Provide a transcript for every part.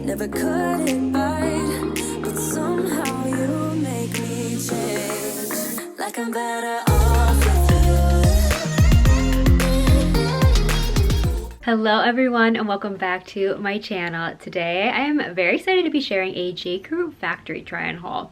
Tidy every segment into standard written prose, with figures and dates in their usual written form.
Never cut it right, but somehow you make me change. Like I'm better off with you. Hello everyone and welcome back to my channel. Today I am very excited to be sharing a J.Crew factory try-on haul.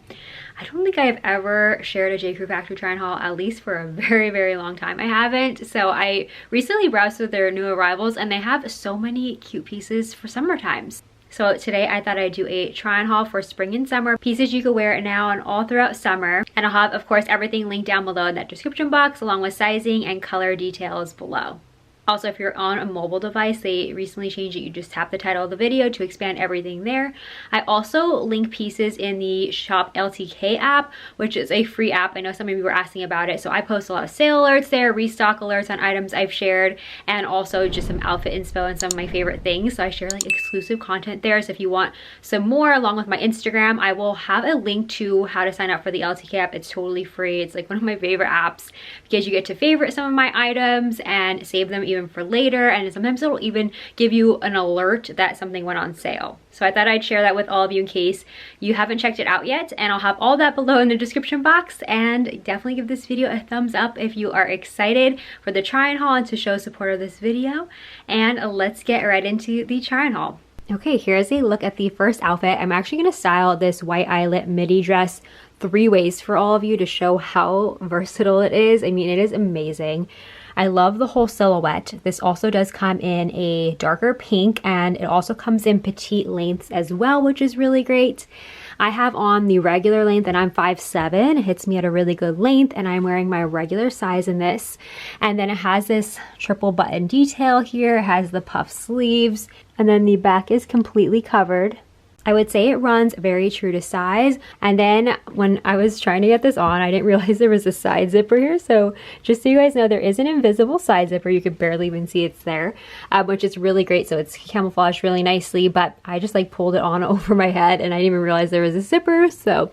I don't think I've ever shared a J.Crew factory try-on haul, at least for a very long time. I haven't, so I recently browsed through their new arrivals and they have so many cute pieces for summer times. So today I thought I'd do a try-on haul for spring and summer, pieces you could wear now and all throughout summer. And I'll have, of course, everything linked down below in that description box along with sizing and color details below. Also, if you're on a mobile device, they recently changed it. You just tap the title of the video to expand everything there. I also link pieces in the Shop LTK app, which is a free app. I know some of you were asking about it. So I post a lot of sale alerts there, restock alerts on items I've shared, and also just some outfit inspo and some of my favorite things. So I share like exclusive content there. So if you want some more along with my Instagram, I will have a link to how to sign up for the LTK app. It's totally free. It's like one of my favorite apps because you get to favorite some of my items and save them even for later, and sometimes it'll even give you an alert that something went on sale. So I thought I'd share that with all of you in case you haven't checked it out yet, and I'll have all that below in the description box. And definitely give this video a thumbs up if you are excited for the try-on haul and to show support of this video. And let's get right into the try-on haul. Okay, here's a look at the first outfit. I'm actually going to style this white eyelet midi dress 3 ways for all of you to show how versatile it is. I mean, it is amazing. I love the whole silhouette. This also does come in a darker pink, and it also comes in petite lengths as well, which is really great. I have on the regular length and I'm 5'7". It hits me at a really good length, and I'm wearing my regular size in this. And then it has this triple button detail here. It has the puff sleeves, and then the back is completely covered. I would say it runs very true to size. And then when I was trying to get this on, I didn't realize there was a side zipper here. So just so you guys know, there is an invisible side zipper. You could barely even see it's there, which is really great. So it's camouflaged really nicely, but I just like pulled it on over my head and I didn't even realize there was a zipper. So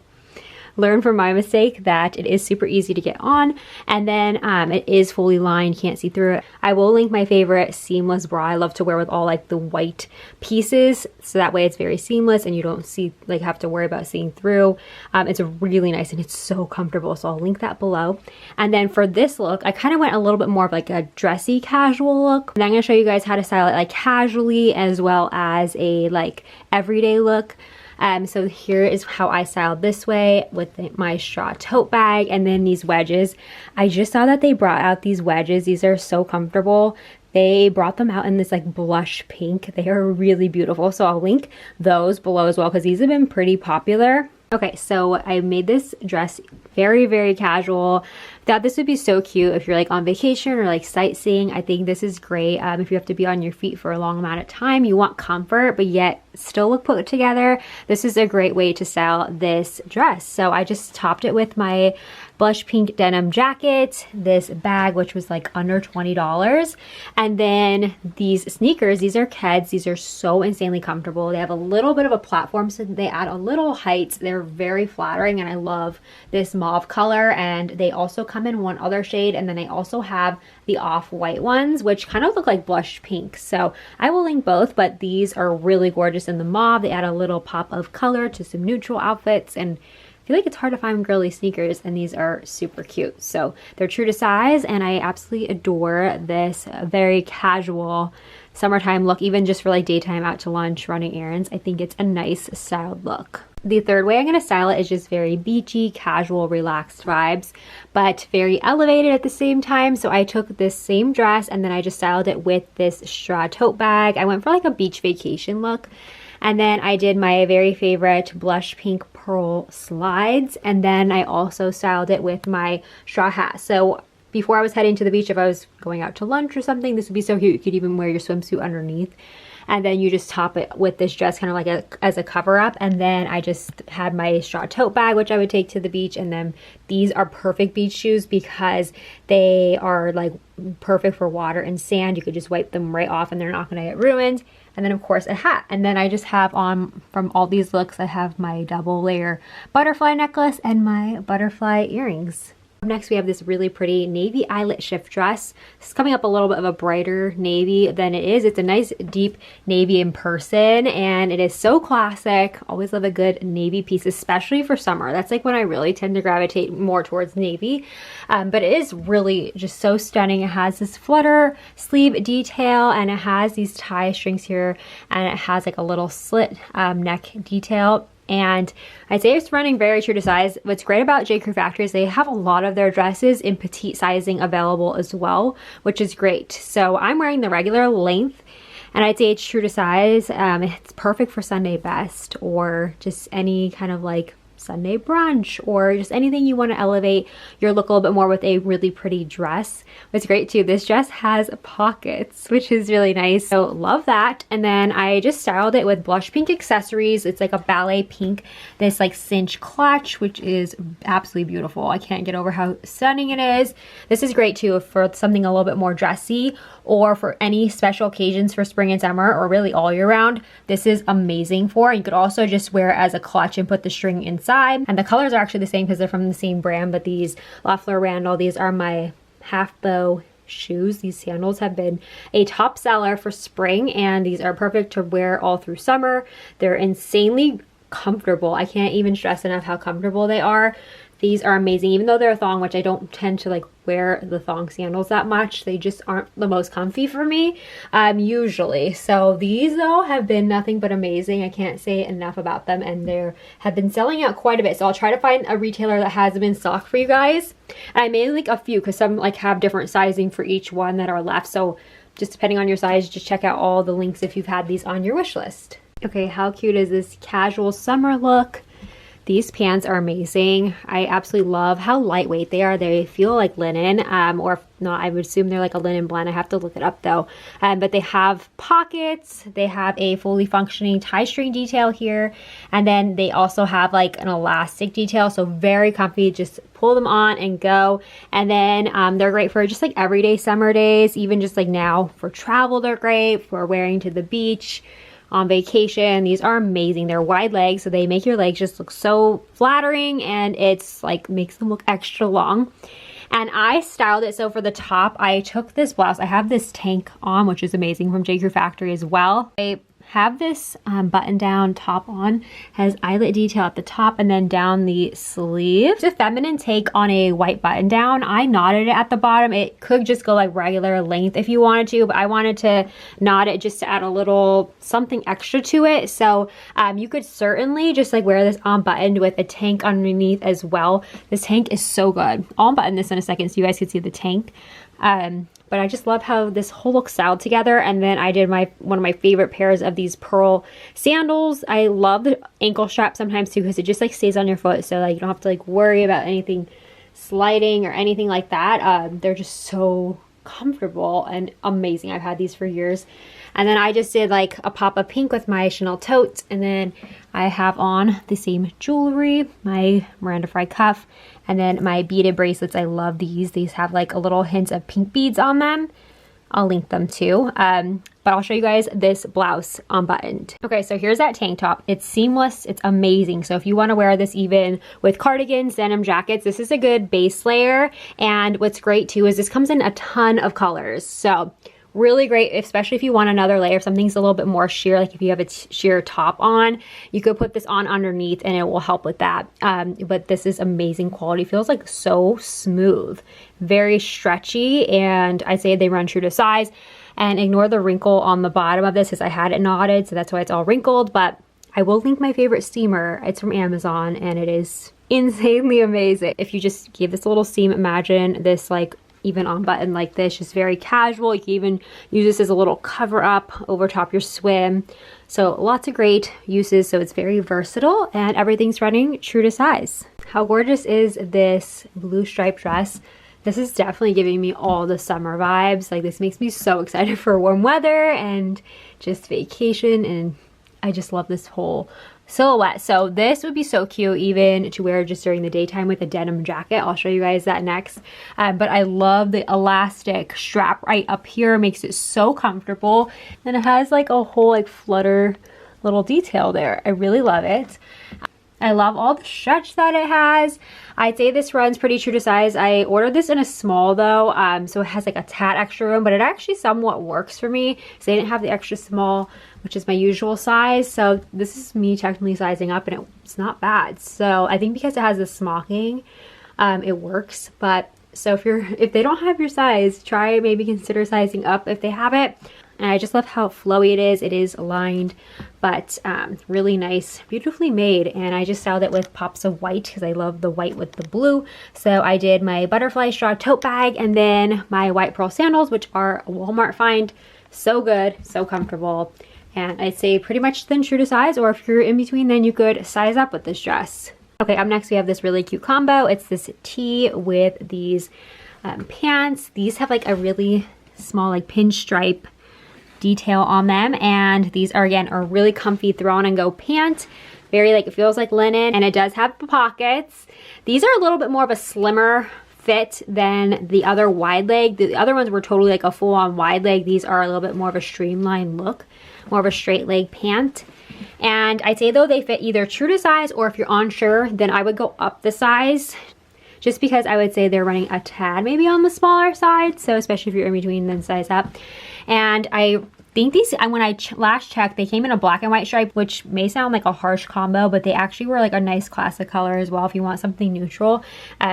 learn from my mistake that it is super easy to get on, and then it is fully lined, can't see through it. I will link my favorite seamless bra I love to wear with all like the white pieces, so that way it's very seamless and you don't see like have to worry about seeing through. It's really nice and it's so comfortable, so I'll link that below. And then for this look, I kind of went a little bit more of like a dressy casual look, and I'm going to show you guys how to style it like casually as well as a like everyday look. So here is how I styled this way with my straw tote bag and then these wedges. I just saw that they brought out these wedges. These are so comfortable. They brought them out in this like blush pink. They are really beautiful. So I'll link those below as well because these have been pretty popular. Okay, so I made this dress very casual. Thought this would be so cute if you're like on vacation or like sightseeing. I think this is great. If you have to be on your feet for a long amount of time, you want comfort, but yet still look put together. This is a great way to style this dress. So I just topped it with my blush pink denim jacket, this bag, which was like under $20. And then these sneakers, these are Keds. These are so insanely comfortable. They have a little bit of a platform, so they add a little height. They're very flattering, and I love this mauve color. And they also come in one other shade, and then they also have the off-white ones, which kind of look like blush pink. So I will link both, but these are really gorgeous in the mauve. They add a little pop of color to some neutral outfits, and I feel like it's hard to find girly sneakers, and these are super cute. So they're true to size, and I absolutely adore this very casual summertime look, even just for like daytime out to lunch, running errands. I think it's a nice styled look. The third way I'm going to style it is just very beachy, casual, relaxed vibes, but very elevated at the same time. So I took this same dress and then I just styled it with this straw tote bag. I went for like a beach vacation look. And then I did my very favorite blush pink pearl slides. And then I also styled it with my straw hat. So before I was heading to the beach, if I was going out to lunch or something, this would be so cute. You could even wear your swimsuit underneath. And then you just top it with this dress kind of like as a cover up. And then I just had my straw tote bag, which I would take to the beach. And then these are perfect beach shoes because they are like perfect for water and sand. You could just wipe them right off and they're not going to get ruined. And then of course a hat. And then I just have on, from all these looks, I have my double layer butterfly necklace and my butterfly earrings. Next, we have this really pretty navy eyelet shift dress. It's coming up a little bit of a brighter navy than it is. It's a nice deep navy in person, and it is so classic. Always love a good navy piece, especially for summer. That's like when I really tend to gravitate more towards navy. But it is really just so stunning. It has this flutter sleeve detail, and it has these tie strings here, and it has like a little slit neck detail. And I'd say it's running very true to size. What's great about J.Crew Factory is they have a lot of their dresses in petite sizing available as well, which is great. So I'm wearing the regular length, and I'd say it's true to size. It's perfect for Sunday best, or just any kind of like Sunday brunch, or just anything you want to elevate your look a little bit more with a really pretty dress. What's great too, this dress has pockets, which is really nice, so love that. And then I just styled it with blush pink accessories. It's like a ballet pink, this like cinch clutch, which is absolutely beautiful. I can't get over how stunning it is. This is great too for something a little bit more dressy, or for any special occasions for spring and summer, or really all year round. This is amazing for. You could also just wear it as a clutch and put the string inside. And the colors are actually the same because they're from the same brand, but these La Fleur Randall, these are my half bow shoes. These sandals have been a top seller for spring, and these are perfect to wear all through summer. They're insanely comfortable. I can't even stress enough how comfortable they are. These are amazing, even though they're a thong, which I don't tend to like wear the thong sandals that much. They just aren't the most comfy for me usually. So these though have been nothing but amazing. I can't say enough about them, and they have been selling out quite a bit. So I'll try to find a retailer that has them in stock for you guys. And I made like a few because some like have different sizing for each one that are left. So just depending on your size, just check out all the links if you've had these on your wish list. Okay, how cute is this casual summer look? These pants are amazing. I absolutely love how lightweight they are. They feel like linen, or if not, I would assume they're like a linen blend. I have to look it up though. But they have pockets. They have a fully functioning tie string detail here. And then they also have like an elastic detail. So very comfy. Just pull them on and go. And then they're great for just like everyday summer days. Even just like now for travel, they're great for wearing to the beach, on vacation. These are amazing. They're wide legs, so they make your legs just look so flattering, and it's like makes them look extra long. And I styled it so for the top, I took this blouse. I have this tank on, which is amazing, from J.Crew Factory as well. I have this button down top on, has eyelet detail at the top and then down the sleeve. It's a feminine take on a white button down. I knotted it at the bottom. It could just go like regular length if you wanted to, but I wanted to knot it just to add a little something extra to it. So you could certainly just like wear this unbuttoned with a tank underneath as well. This tank is so good. I'll unbutton this in a second so you guys can see the tank. But I just love how this whole looks styled together. And then I did one of my favorite pairs of these pearl sandals. I love the ankle strap sometimes too, because it just like stays on your foot, so like you don't have to like worry about anything sliding or anything like that. They're just so comfortable and amazing. I've had these for years. And then I just did like a pop of pink with my Chanel tote, and then I have on the same jewelry, my Miranda Fry cuff, and then my beaded bracelets. I love these. These have like a little hint of pink beads on them. I'll link them too. But I'll show you guys this blouse unbuttoned. Okay, so here's that tank top. It's seamless, it's amazing. So if you wanna wear this even with cardigans, denim jackets, this is a good base layer. And what's great too is this comes in a ton of colors. So really great, especially if you want another layer, if something's a little bit more sheer, like if you have a sheer top on, you could put this on underneath and it will help with that. But this is amazing quality. Feels like so smooth, very stretchy, and I say they run true to size. And ignore the wrinkle on the bottom of this, because I had it knotted, so that's why it's all wrinkled. But I will link my favorite steamer. It's from Amazon, and it is insanely amazing. If you just gave this a little seam, imagine this like even on button like this, just very casual. You can even use this as a little cover up over top your swim. So lots of great uses. So it's very versatile, and everything's running true to size. How gorgeous is this blue striped dress? This is definitely giving me all the summer vibes. Like, this makes me so excited for warm weather and just vacation, and I just love this whole silhouette. So this would be so cute even to wear just during the daytime with a denim jacket. I'll show you guys that next. But I love the elastic strap right up here. It makes it so comfortable. And it has like a whole like flutter little detail there. I really love it. I love all the stretch that it has. I'd say this runs pretty true to size. I ordered this in a small though, so it has like a tad extra room, but it actually somewhat works for me. So they didn't have the extra small, which is my usual size. So this is me technically sizing up, and it's not bad. So I think because it has the smocking, it works. But so if they don't have your size, try maybe consider sizing up if they have it. And I just love how flowy it is. It is lined, but really nice, beautifully made. And I just styled it with pops of white because I love the white with the blue. So I did my butterfly straw tote bag and then my white pearl sandals, which are a Walmart find. So good, so comfortable. And I'd say pretty much then true to size, or if you're in between, then you could size up with this dress. Okay, up next we have this really cute combo. It's this tee with these pants. These have like a really small like pinstripe detail on them, and these are again a really comfy throw on and go pant. Very like, it feels like linen, and it does have the pockets. These are a little bit more of a slimmer fit than the other wide leg. The other ones were totally like a full-on wide leg. These are a little bit more of a streamlined look, more of a straight leg pant. And I'd say though they fit either true to size, or if you're unsure, then I would go up the size, just because I would say they're running a tad maybe on the smaller side. So especially if you're in between, then size up. And I think these, when I last checked, they came in a black and white stripe, which may sound like a harsh combo, but they actually were like a nice classic color as well if you want something neutral.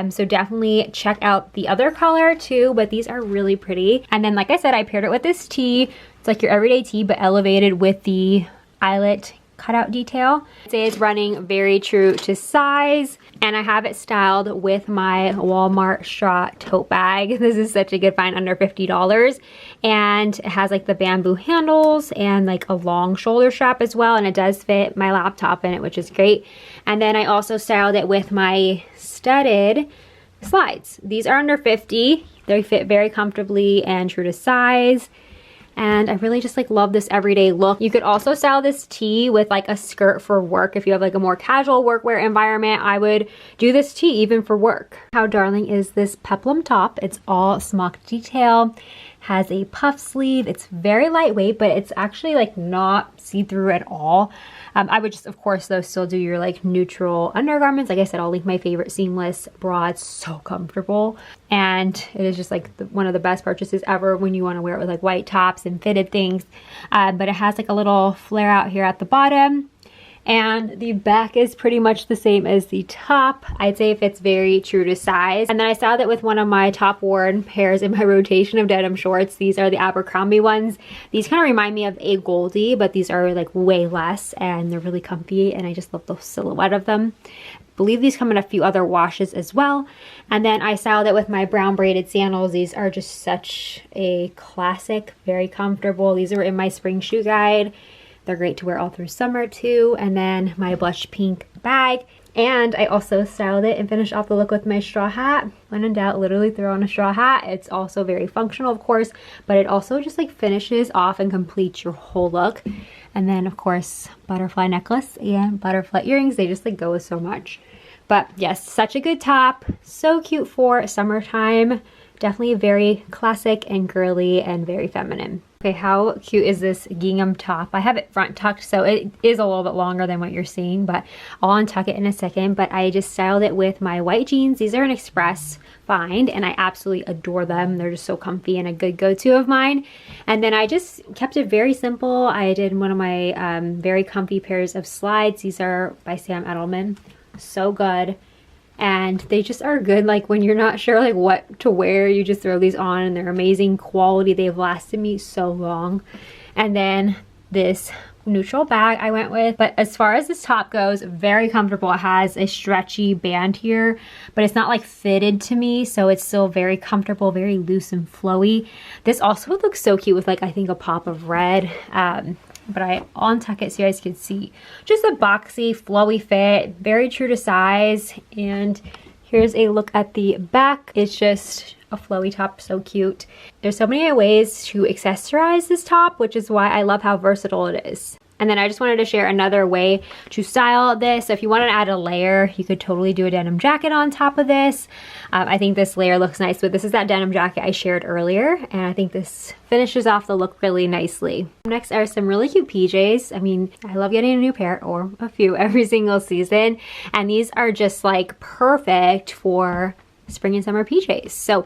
So definitely check out the other color too, but these are really pretty. And then like I said, I paired it with this tee. It's like your everyday tee, but elevated with the eyelet cutout detail. I'd say it's running very true to size, and I have it styled with my Walmart straw tote bag. This is such a good find, under $50, and it has like the bamboo handles and like a long shoulder strap as well, and it does fit my laptop in it, which is great. And then I also styled it with my studded slides. These are under $50. They fit very comfortably and true to size. And I really just like love this everyday look. You could also style this tee with like a skirt for work. If you have like a more casual workwear environment, I would do this tee even for work. How darling is this peplum top? It's all smock detail, has a puff sleeve. It's very lightweight, but it's actually like not see-through at all. I would just, of course, though, still do your like neutral undergarments. Like I said, I'll link my favorite seamless bra. It's so comfortable. And it is just like one of the best purchases ever when you want to wear it with like white tops and fitted things. But it has like a little flare out here at the bottom. And the back is pretty much the same as the top. I'd say it fits very true to size. And then I styled it with one of my top worn pairs in my rotation of denim shorts. These are the Abercrombie ones. These kind of remind me of a Goldie, but these are like way less, and they're really comfy, and I just love the silhouette of them. I believe these come in a few other washes as well. And then I styled it with my brown braided sandals. These are just such a classic, very comfortable. These are in my spring shoe guide. They're great to wear all through summer too. And then my blush pink bag. And I also styled it and finished off the look with my straw hat. When in doubt, literally throw on a straw hat. It's also very functional, of course, but it also just like finishes off and completes your whole look. And then of course, butterfly necklace and butterfly earrings. They just like go with so much. But yes, such a good top. So cute for summertime. Definitely very classic and girly and very feminine. Okay, how cute is this gingham top? I have it front tucked, so it is a little bit longer than what you're seeing, but I'll untuck it in a second. But I just styled it with my white jeans. These are an Express find, and I absolutely adore them. They're just so comfy and a good go-to of mine. And then I just kept it very simple. I did one of my very comfy pairs of slides. These are by Sam Edelman. So good. And they just are good, like when you're not sure like what to wear, you just throw these on, and they're amazing quality. They've lasted me so long. And then this neutral bag I went with. But as far as this top goes, very comfortable. It has a stretchy band here, but it's not like fitted to me, so it's still very comfortable, very loose and flowy. This also looks so cute with like, I think, a pop of red. But I'll untuck it so you guys can see. Just a boxy, flowy fit, very true to size. And here's a look at the back. It's just a flowy top, so cute. There's so many ways to accessorize this top, which is why I love how versatile it is. And then I just wanted to share another way to style this. So if you want to add a layer, you could totally do a denim jacket on top of this. I think this layer looks nice, but this is that denim jacket I shared earlier, and I think this finishes off the look really nicely. Next are some really cute PJs. I mean, I love getting a new pair or a few every single season, and these are just like perfect for spring and summer PJs. So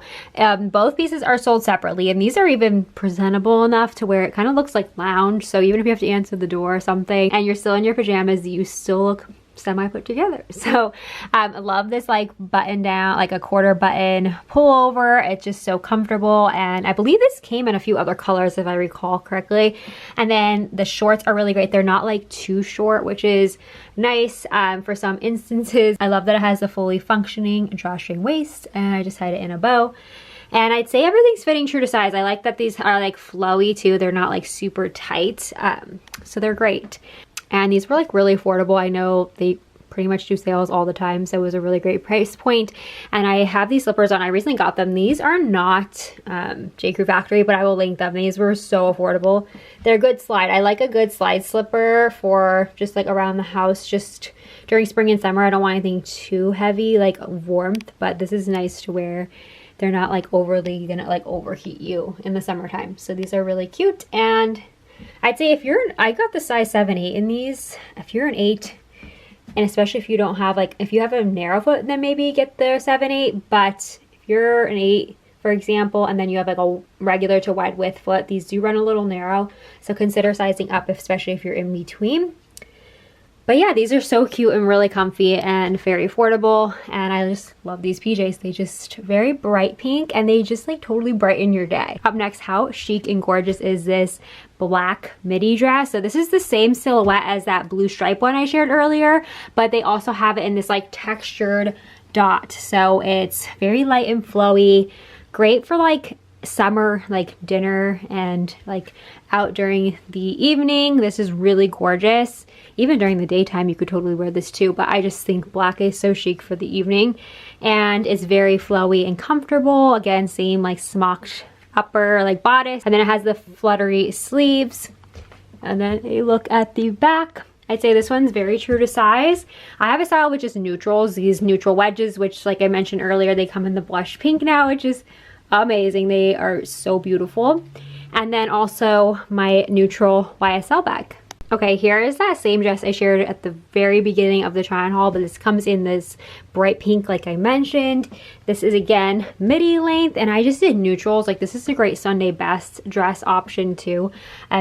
both pieces are sold separately, and these are even presentable enough to where it kind of looks like lounge. So even if you have to answer the door or something and you're still in your pajamas, you still look semi put together. So I love this like button down, like a quarter button pullover. It's just so comfortable, and I believe this came in a few other colors if I recall correctly. And then the shorts are really great. They're not like too short, which is nice for some instances. I love that it has a fully functioning drawstring waist, and I just tied it in a bow. And I'd say everything's fitting true to size. I like that these are like flowy too. They're not like super tight, so they're great. And these were like really affordable. I know they pretty much do sales all the time, so it was a really great price point. And I have these slippers on. I recently got them. These are not J.Crew Factory, but I will link them. These were so affordable. They're a good slide. I like a good slide slipper for just like around the house, just during spring and summer. I don't want anything too heavy, like warmth, but this is nice to wear. They're not like overly gonna like overheat you in the summertime. So these are really cute. And I'd say if you're, I got the size 7-8 in these. If you're an 8, and especially if you don't have like, if you have a narrow foot, then maybe get the 7-8. But if you're an 8, for example, and then you have like a regular to wide width foot, these do run a little narrow. So consider sizing up, especially if you're in between. But yeah, these are so cute and really comfy and very affordable, and I just love these PJs. They just very bright pink, and they just like totally brighten your day. Up next, how chic and gorgeous is this black midi dress? So this is the same silhouette as that blue stripe one I shared earlier, but they also have it in this like textured dot. So it's very light and flowy, great for like summer like dinner and like out during the evening. This is really gorgeous. Even during the daytime you could totally wear this too, but I just think black is so chic for the evening, and it's very flowy and comfortable. Again, same like smocked upper like bodice, and then it has the fluttery sleeves. And then a look at the back. I'd say this one's very true to size. I have a style which is neutrals, these neutral wedges, which like I mentioned earlier, they come in the blush pink now, which is amazing. They are so beautiful. And then also my neutral YSL bag. Okay, here is that same dress I shared at the very beginning of the try on haul, but this comes in this bright pink like I mentioned. This is again midi length, and I just did neutrals. Like this is a great Sunday best dress option too.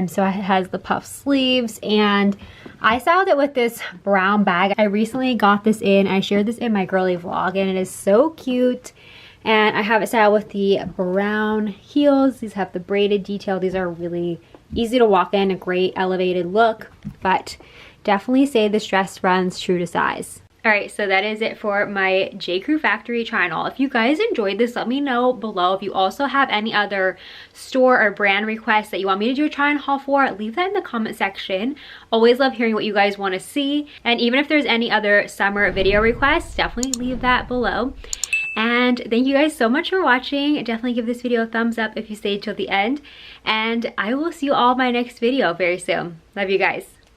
So it has the puff sleeves, and I styled it with this brown bag. I recently got this in, I shared this in my girly vlog, and it is so cute. And I have it styled with the brown heels. These have the braided detail. These are really easy to walk in, a great elevated look, but definitely say this dress runs true to size. All right, so that is it for my J.Crew Factory try on haul. If you guys enjoyed this, let me know below. If you also have any other store or brand requests that you want me to do a try on haul for, leave that in the comment section. Always love hearing what you guys want to see. And even if there's any other summer video requests, definitely leave that below. And thank you guys so much for watching. Definitely give this video a thumbs up if you stayed till the end. And I will see you all in my next video very soon. Love you guys.